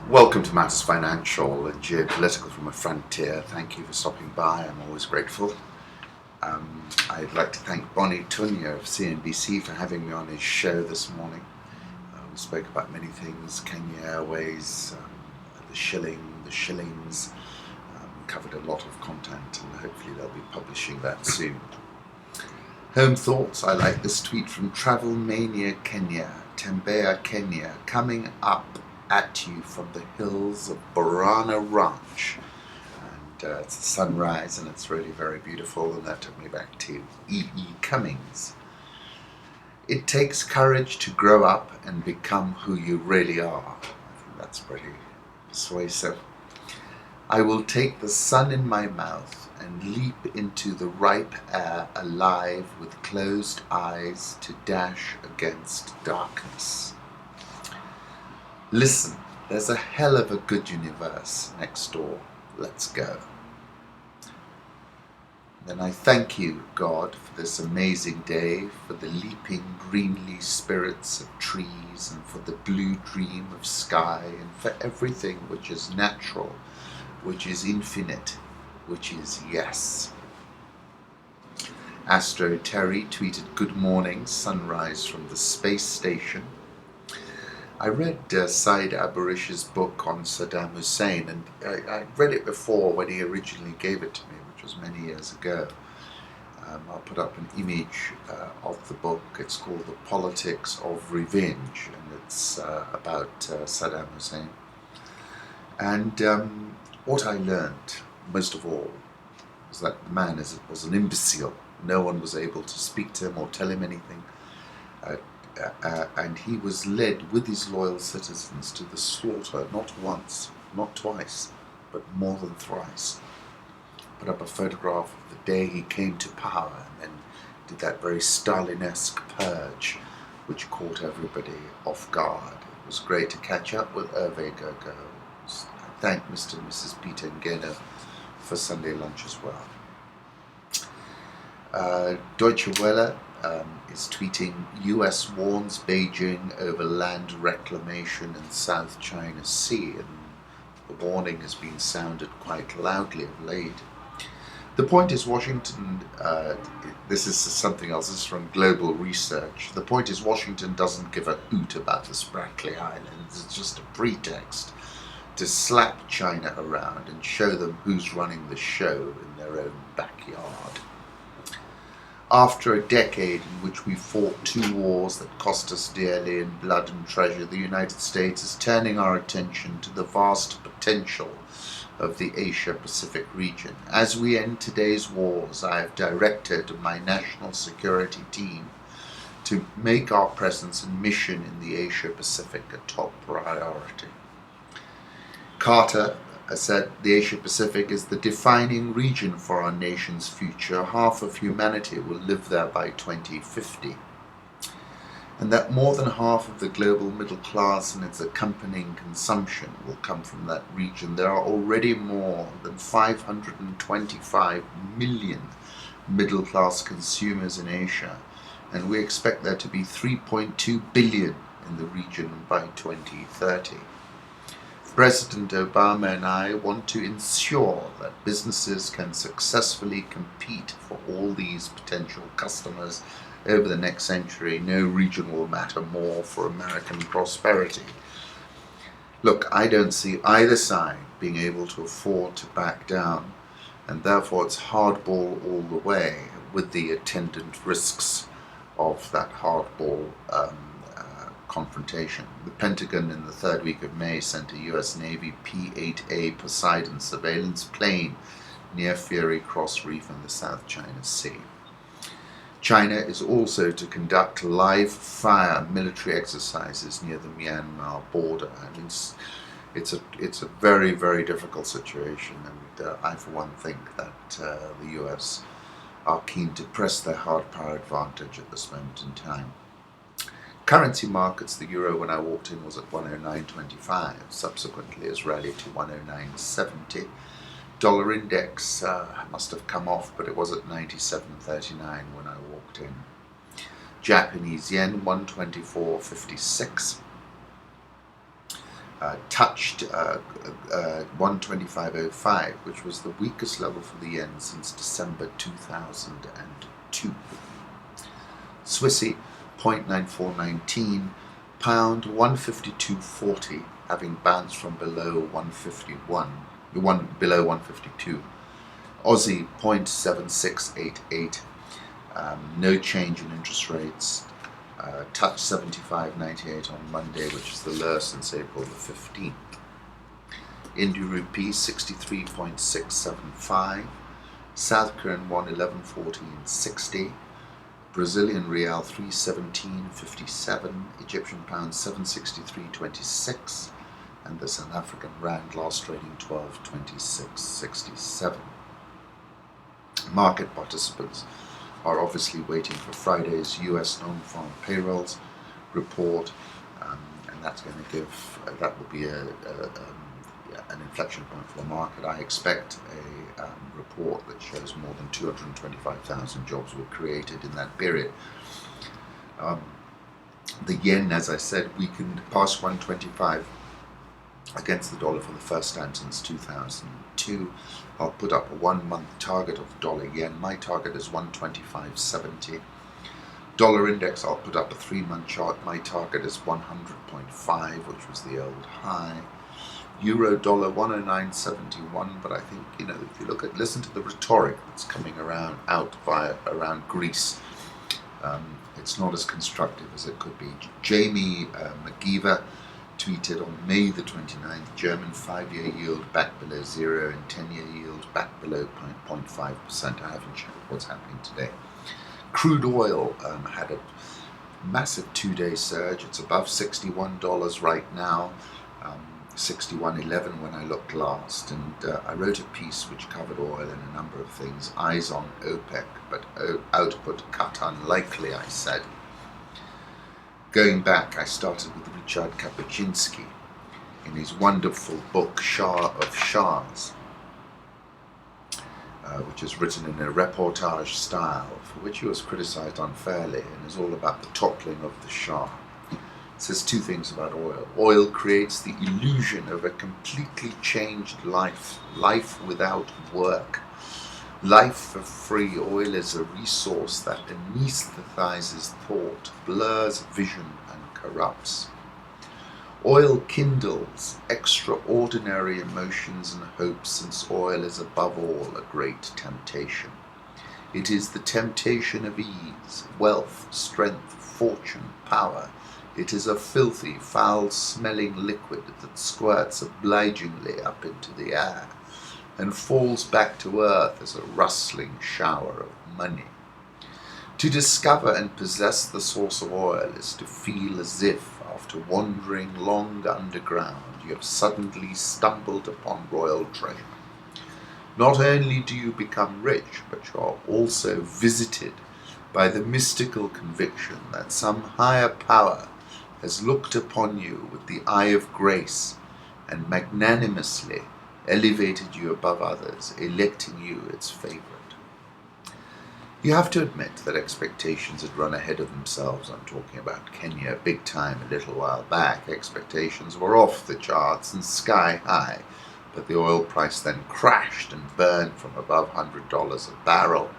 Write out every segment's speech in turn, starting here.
Welcome to Matters Financial and Geopolitical from a Frontier. Thank you for stopping by. I'm always grateful. I'd like to thank Bonnie Tunya of CNBC for having me on his show this morning. We spoke about many things: Kenya Airways, the shillings. Covered a lot of content, and hopefully they'll be publishing that soon. Home thoughts. I like this tweet from Travel Mania Kenya, Tembea Kenya, coming up at you from the hills of Borana Ranch, and it's a sunrise and it's really very beautiful, and that took me back to Cummings. It takes courage to grow up and become who you really are. I think that's pretty persuasive. I will take the sun in my mouth and leap into the ripe air alive with closed eyes to dash against darkness. Listen, there's a hell of a good universe next door. Let's go. Then I thank you, God, for this amazing day, for the leaping greenly spirits of trees, and for the blue dream of sky, and for everything which is natural, which is infinite, which is yes. Astro Terry tweeted, "Good morning, sunrise from the space station." I read Said Aburish's book on Saddam Hussein, and I read it before when he originally gave it to me, which was many years ago. I'll put up an image of the book. It's called The Politics of Revenge, and it's about Saddam Hussein. And what I learned, most of all, was that the man was an imbecile. No one was able to speak to him or tell him anything. And he was led with his loyal citizens to the slaughter, not once, not twice, but more than thrice. Put up a photograph of the day he came to power, and then did that very Stalin-esque purge, which caught everybody off guard. It was great to catch up with Hervé Gogo. I thank Mr. and Mrs. Peter Ngeno for Sunday lunch as well. Deutsche Welle is tweeting, US warns Beijing over land reclamation in South China Sea, and the warning has been sounded quite loudly of late. The point is Washington, this is something else, this is from Global Research. The point is Washington doesn't give a hoot about the Spratly Islands. It's just a pretext to slap China around and show them who's running the show in their own backyard. After a decade in which we fought two wars that cost us dearly in blood and treasure, the United States is turning our attention to the vast potential of the Asia-Pacific region. As we end today's wars, I have directed my national security team to make our presence and mission in the Asia-Pacific a top priority. Carter said the Asia-Pacific is the defining region for our nation's future. Half of humanity will live there by 2050. And that more than half of the global middle class and its accompanying consumption will come from that region. There are already more than 525 million middle class consumers in Asia, and we expect there to be 3.2 billion in the region by 2030. President Obama and I want to ensure that businesses can successfully compete for all these potential customers over the next century. No region will matter more for American prosperity. Look, I don't see either side being able to afford to back down, and therefore it's hardball all the way, with the attendant risks of that hardball confrontation. The Pentagon in the third week of May sent a US Navy P-8A Poseidon surveillance plane near Fury Cross Reef in the South China Sea. China is also to conduct live fire military exercises near the Myanmar border. I mean, it's a very, very difficult situation, and I for one think that the US are keen to press their hard power advantage at this moment in time. Currency markets, the euro when I walked in was at 109.25, subsequently has rallied to 109.70. Dollar index must have come off, but it was at 97.39 when I walked in. Japanese yen 124.56. touched 125.05, which was the weakest level for the yen since December 2002. Swissy 0.9419, pound 152.40, having bounced from below 152. Aussie 0.7688, no change in interest rates. Touched 75.98 on Monday, which is the lowest since April the 15th. Indian rupee 63.675, South Korean won 11.1460, Brazilian real 317.57, Egyptian pound 763.26, and the South African rand last trading 12.2667. Market participants are obviously waiting for Friday's US non-farm payrolls report, and that's going to give, that will be an inflection point for the market. I expect a report that shows more than 225,000 jobs were created in that period. The yen, as I said, weakened past 125 against the dollar for the first time since 2002. I'll put up a 1 month target of dollar yen. My target is 125.70. Dollar index, I'll put up a 3 month chart. My target is 100.5, which was the old high. Euro dollar 109.71, but I think, if you listen to the rhetoric that's coming around Greece, it's not as constructive as it could be. Jamie McGeever tweeted on May the 29th, German 5-year yield back below zero and 10-year yield back below 0.5%. I haven't checked what's happening today. Crude oil had a massive 2-day surge. It's above $61 right now, 61.11 when I looked last. And I wrote a piece which covered oil and a number of things. Eyes on OPEC, but output cut unlikely, I said. Going back, I started with Richard Kapuscinski in his wonderful book, Shah of Shahs, which is written in a reportage style, for which he was criticized unfairly, and is all about the toppling of the Shah. It says two things about oil. Oil creates the illusion of a completely changed life without work. Life for free. Oil is a resource that anesthetizes thought, blurs vision, and corrupts. Oil kindles extraordinary emotions and hopes, since oil is above all a great temptation. It is the temptation of ease, wealth, strength, fortune, power. It is a filthy, foul-smelling liquid that squirts obligingly up into the air and falls back to earth as a rustling shower of money. To discover and possess the source of oil is to feel as if, after wandering long underground, you have suddenly stumbled upon royal treasure. Not only do you become rich, but you are also visited by the mystical conviction that some higher power has looked upon you with the eye of grace and magnanimously elevated you above others, electing you its favorite. You have to admit that expectations had run ahead of themselves. I'm talking about Kenya big time a little while back. Expectations were off the charts and sky high, but the oil price then crashed and burned from above $100 a barrel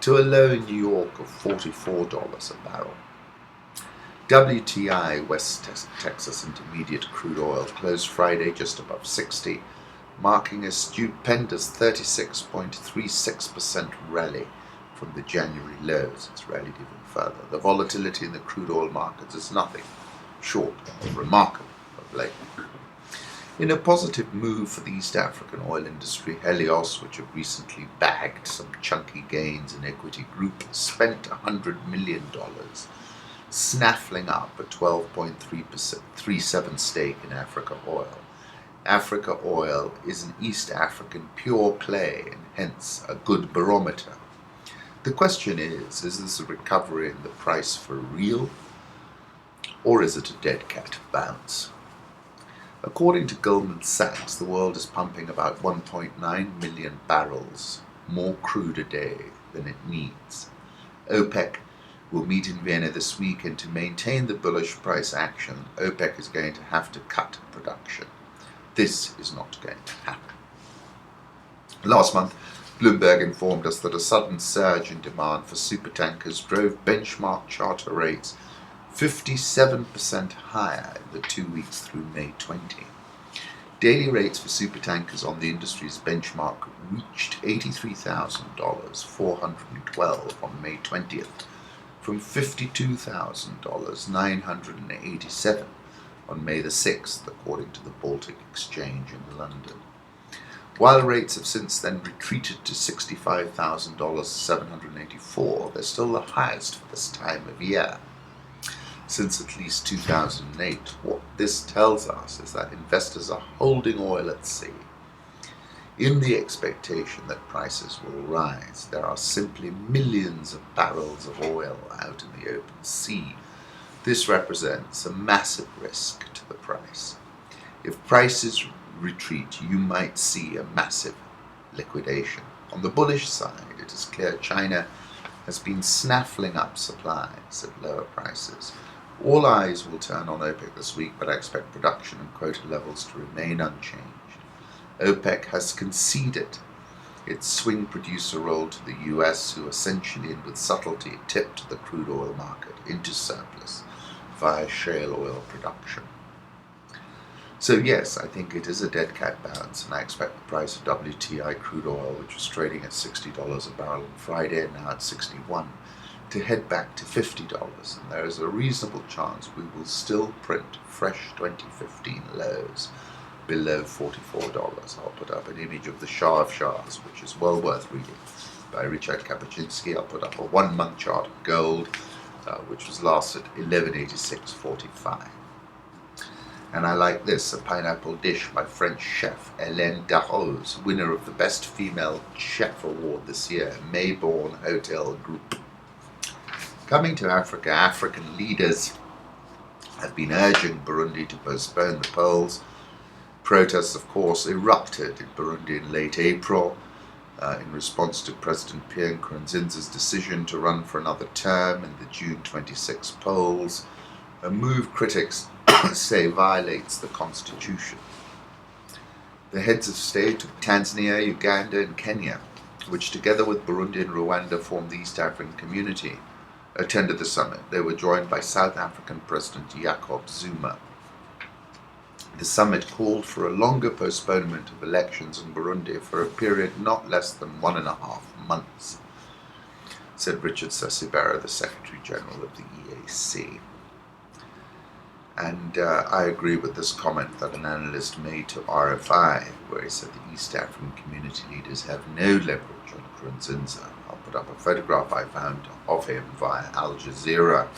to a low in New York of $44 a barrel. WTI, West Texas Intermediate crude oil, closed Friday just above 60, marking a stupendous 36.36% rally from the January lows. It's rallied even further. The volatility in the crude oil markets is nothing short of remarkable of late. In a positive move for the East African oil industry, Helios, which have recently bagged some chunky gains in Equity Group, spent $100 million snaffling up a 12.37% stake in Africa Oil. Africa Oil is an East African pure play and hence a good barometer. The question is this a recovery in the price for real, or is it a dead cat bounce? According to Goldman Sachs, the world is pumping about 1.9 million barrels more crude a day than it needs. OPEC will meet in Vienna this week, and to maintain the bullish price action, OPEC is going to have to cut production. This is not going to happen. Last month, Bloomberg informed us that a sudden surge in demand for supertankers drove benchmark charter rates 57% higher in the 2 weeks through May 20. Daily rates for supertankers on the industry's benchmark reached $83,000, 412 on May 20th, from $52,000, 987 on May the 6th, according to the Baltic Exchange in London. While rates have since then retreated to $65,000, 784, they're still the highest for this time of year since at least 2008. What this tells us is that investors are holding oil at sea in the expectation that prices will rise. There are simply millions of barrels of oil out in the open sea. This represents a massive risk to the price. If prices retreat, you might see a massive liquidation. On the bullish side, it is clear China has been snaffling up supplies at lower prices. All eyes will turn on OPEC this week, but I expect production and quota levels to remain unchanged. OPEC has conceded its swing producer role to the US, who essentially and with subtlety tipped the crude oil market into surplus via shale oil production. So yes, I think it is a dead cat bounce, and I expect the price of WTI crude oil, which was trading at $60 a barrel on Friday and now at $61, to head back to $50, and there is a reasonable chance we will still print fresh 2015 lows below $44. I'll put up an image of the Shah of Shahs, which is well worth reading, by Richard Kapuscinski. I'll put up a 1 month chart of gold, which was last at 1186.45. And I like this, a pineapple dish by French chef Hélène Darroze, winner of the Best Female Chef Award this year, Mayborn Hotel Group. Coming to Africa, African leaders have been urging Burundi to postpone the polls. Protests, of course, erupted in Burundi in late April in response to President Pierre Nkurunziza's decision to run for another term in the June 26 polls, a move critics say violates the constitution. The heads of state of Tanzania, Uganda and Kenya, which together with Burundi and Rwanda form the East African Community, attended the summit. They were joined by South African President Jacob Zuma. The summit called for a longer postponement of elections in Burundi for a period not less than 1.5 months, said Richard Sesibera, the Secretary General of the EAC. And I agree with this comment that an analyst made to RFI, where he said the East African community leaders have no leverage on Nkurunziza. I'll put up a photograph I found of him via Al Jazeera.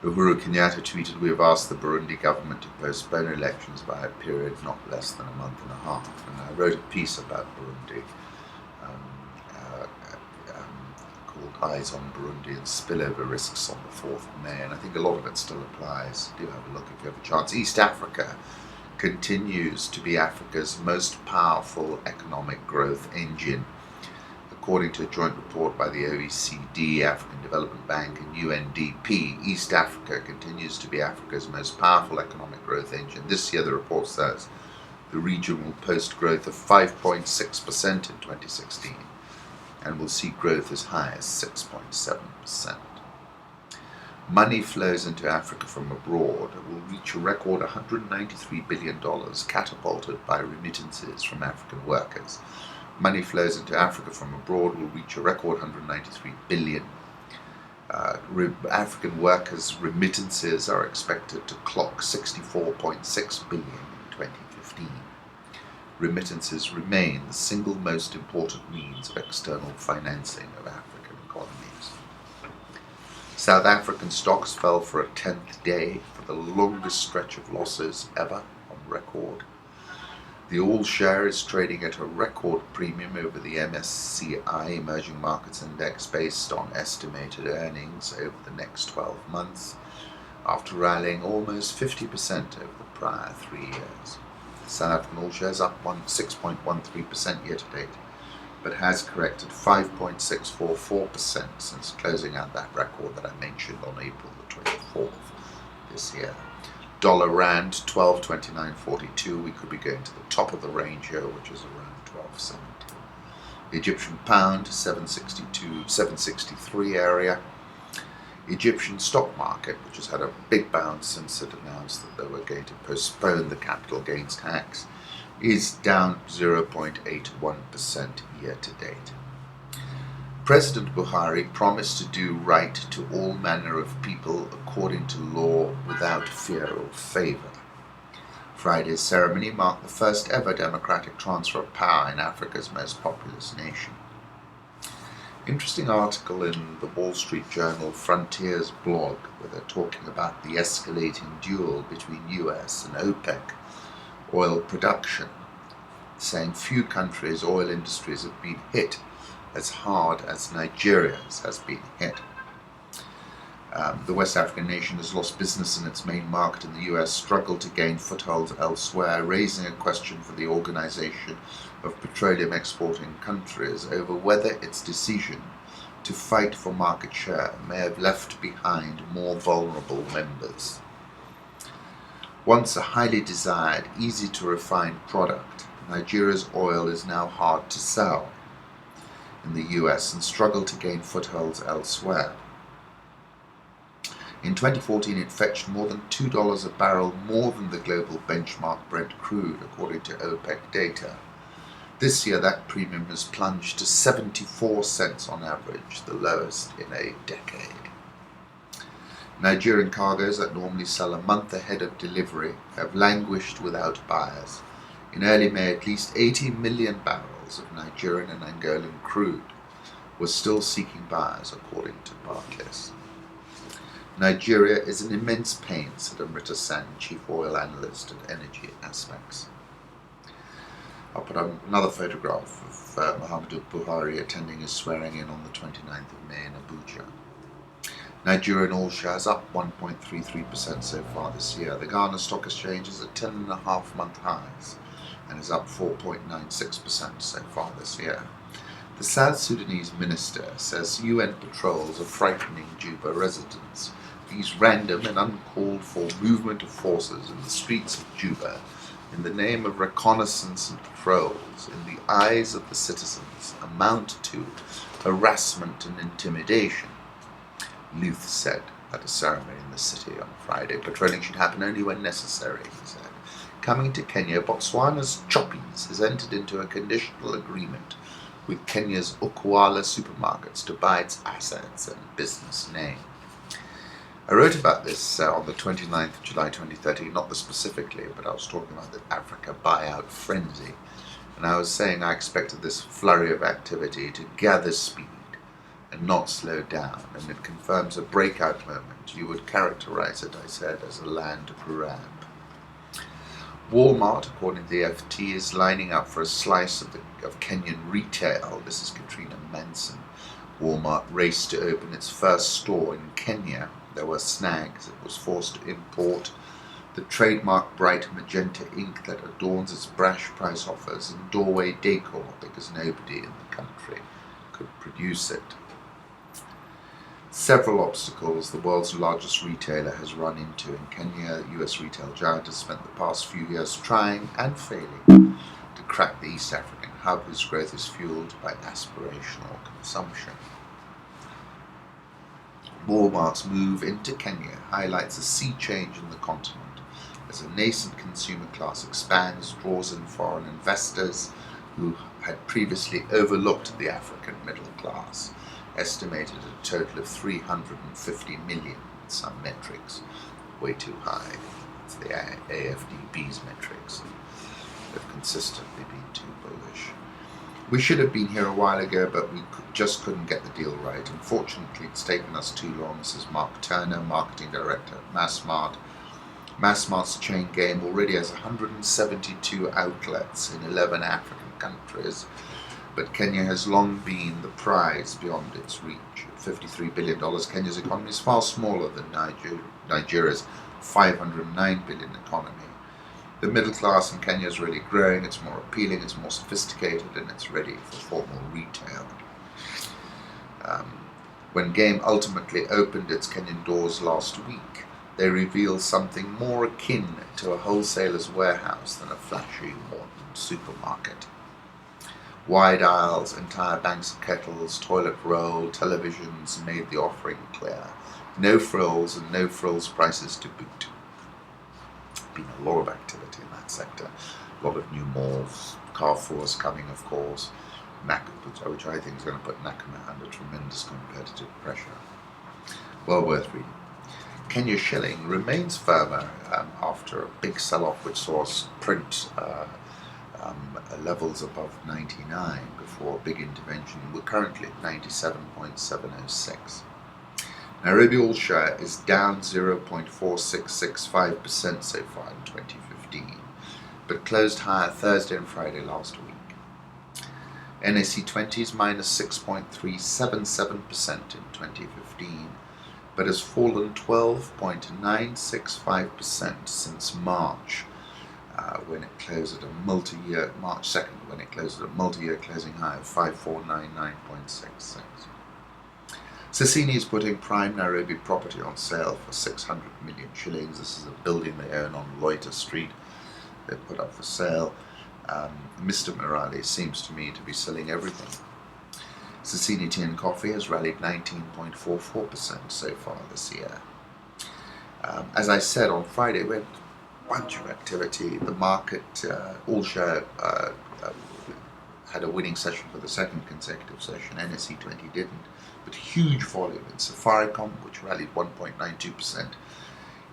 Uhuru Kenyatta tweeted, "We have asked the Burundi government to postpone elections by a period not less than 1.5 months." And I wrote a piece about Burundi called Eyes on Burundi and Spillover Risks on the 4th of May, and I think a lot of it still applies. Do have a look if you have a chance. East Africa continues to be Africa's most powerful economic growth engine. According to a joint report by the OECD, African Development Bank and UNDP, East Africa continues to be Africa's most powerful economic growth engine. This year, the report says the region will post growth of 5.6% in 2016 and will see growth as high as 6.7%. Money flows into Africa from abroad will reach a record $193 billion, catapulted by remittances from African workers. Money flows into Africa from abroad will reach a record $193 billion. African workers' remittances are expected to clock $64.6 billion in 2015. Remittances remain the single most important means of external financing of African economies. South African stocks fell for a 10th day for the longest stretch of losses ever on record. The All Share is trading at a record premium over the MSCI Emerging Markets Index based on estimated earnings over the next 12 months, after rallying almost 50% over the prior 3 years. South African All Shares up 6.13% year to date, but has corrected 5.644% since closing out that record that I mentioned on April the 24th this year. Dollar Rand 12.2942. We could be going to the top of the range here, which is around 12.70. The Egyptian pound 7.63 area. Egyptian stock market, which has had a big bounce since it announced that they were going to postpone the capital gains tax, is down 0.81% year to date. President Buhari promised to do right to all manner of people according to law without fear or favor. Friday's ceremony marked the first ever democratic transfer of power in Africa's most populous nation. Interesting article in the Wall Street Journal Frontiers blog where they're talking about the escalating duel between US and OPEC oil production, saying few countries' oil industries have been hit as hard as Nigeria's has been hit. The West African nation has lost business in its main market in the US, struggled to gain footholds elsewhere, raising a question for the Organization of Petroleum Exporting Countries over whether its decision to fight for market share may have left behind more vulnerable members. Once a highly desired, easy to refine product, Nigeria's oil is now hard to sell in the US and struggle to gain footholds elsewhere. In 2014, it fetched more than $2 a barrel more than the global benchmark Brent crude, according to OPEC data. This year, that premium has plunged to 74 cents on average, the lowest in a decade. Nigerian cargoes that normally sell a month ahead of delivery have languished without buyers. In early May, at least 80 million barrels of Nigerian and Angolan crude was still seeking buyers, according to Barclays. Nigeria is in immense pain, said Remittances, chief oil analyst at Energy Aspects. I'll put on another photograph of Muhammadu Buhari attending his swearing-in on the 29th of May in Abuja. Nigerian oil shares up 1.33% so far this year. The Ghana Stock Exchange is at 10.5-month highs and is up 4.96% so far this year. The South Sudanese minister says UN patrols are frightening Juba residents. These random and uncalled for movement of forces in the streets of Juba in the name of reconnaissance and patrols in the eyes of the citizens amount to harassment and intimidation, Luth said at a ceremony in the city on Friday. Patrolling should happen only when necessary, he said. Coming to Kenya, Botswana's Choppies has entered into a conditional agreement with Kenya's Okwala supermarkets to buy its assets and business name. I wrote about this on the 29th of July 2013, not this specifically, but I was talking about the Africa buyout frenzy, and I was saying I expected this flurry of activity to gather speed and not slow down, and it confirms a breakout moment. You would characterize it, I said, as a land grab. Walmart, according to the FT, is lining up for a slice of Kenyan retail. This is Katrina Manson. Walmart raced to open its first store in Kenya. There were snags. It was forced to import the trademark bright magenta ink that adorns its brash price offers and doorway decor because nobody in the country could produce it. Several obstacles the world's largest retailer has run into in Kenya. The US retail giant has spent the past few years trying and failing to crack the East African hub, whose growth is fueled by aspirational consumption. Walmart's move into Kenya highlights a sea change in the continent as a nascent consumer class expands, draws in foreign investors who had previously overlooked the African middle class, estimated at a total of 350 million in some metrics, way too high. It's the AFDB's metrics. They've consistently been too bullish. We should have been here a while ago, but we just couldn't get the deal right. Unfortunately, it's taken us too long, says Mark Turner, marketing director at Massmart. Massmart's chain game already has 172 outlets in 11 African countries, but Kenya has long been the prize beyond its reach. At $53 billion, Kenya's economy is far smaller than Nigeria's $509 billion economy. The middle class in Kenya is really growing, it's more appealing, it's more sophisticated, and it's ready for formal retail. When Game ultimately opened its Kenyan doors last week, they revealed something more akin to a wholesaler's warehouse than a flashy modern supermarket. Wide aisles, entire banks of kettles, toilet roll, televisions made the offering clear. No frills and no frills prices to boot. Been a lot of activity in that sector. A lot of new malls, Carrefour's coming, of course, which I think is going to put Nakama under tremendous competitive pressure. Well worth reading. Kenya shilling remains firmer after a big sell-off which saw us print levels above 99 before a big intervention. We're currently at 97.706. Nairobi All-Share is down 0.4665% so far in 2015, but closed higher Thursday and Friday last week. NSE 20 is minus 6.377% in 2015, but has fallen 12.965% since March, when it closed at a multi-year, March 2nd, when it closed at a multi-year closing high of 5499.66. Sasini is putting prime Nairobi property on sale for 600 million shillings. This is a building they own on Loiter Street. They put up for sale. Mr. Morales seems to me to be selling everything. Sasini Tea and Coffee has rallied 19.44% so far this year. As I said on Friday, we had a bunch of activity. The market, All-Share had a winning session for the second consecutive session. NSE 20 didn't, but huge volume in Safaricom, which rallied 1.92%.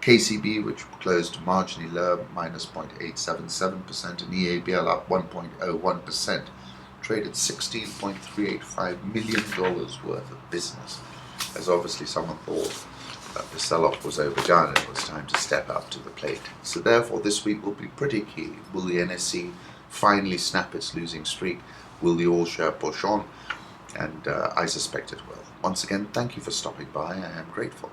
KCB, which closed marginally lower, minus 0.877%, and EABL up 1.01%, traded $16.385 million worth of business, as obviously someone thought that the sell-off was overdone and it was time to step up to the plate. So therefore this week will be pretty key. Will the NSE finally snap its losing streak? Will the All-Share push on? And I suspect it will. Once again, thank you for stopping by. I am grateful.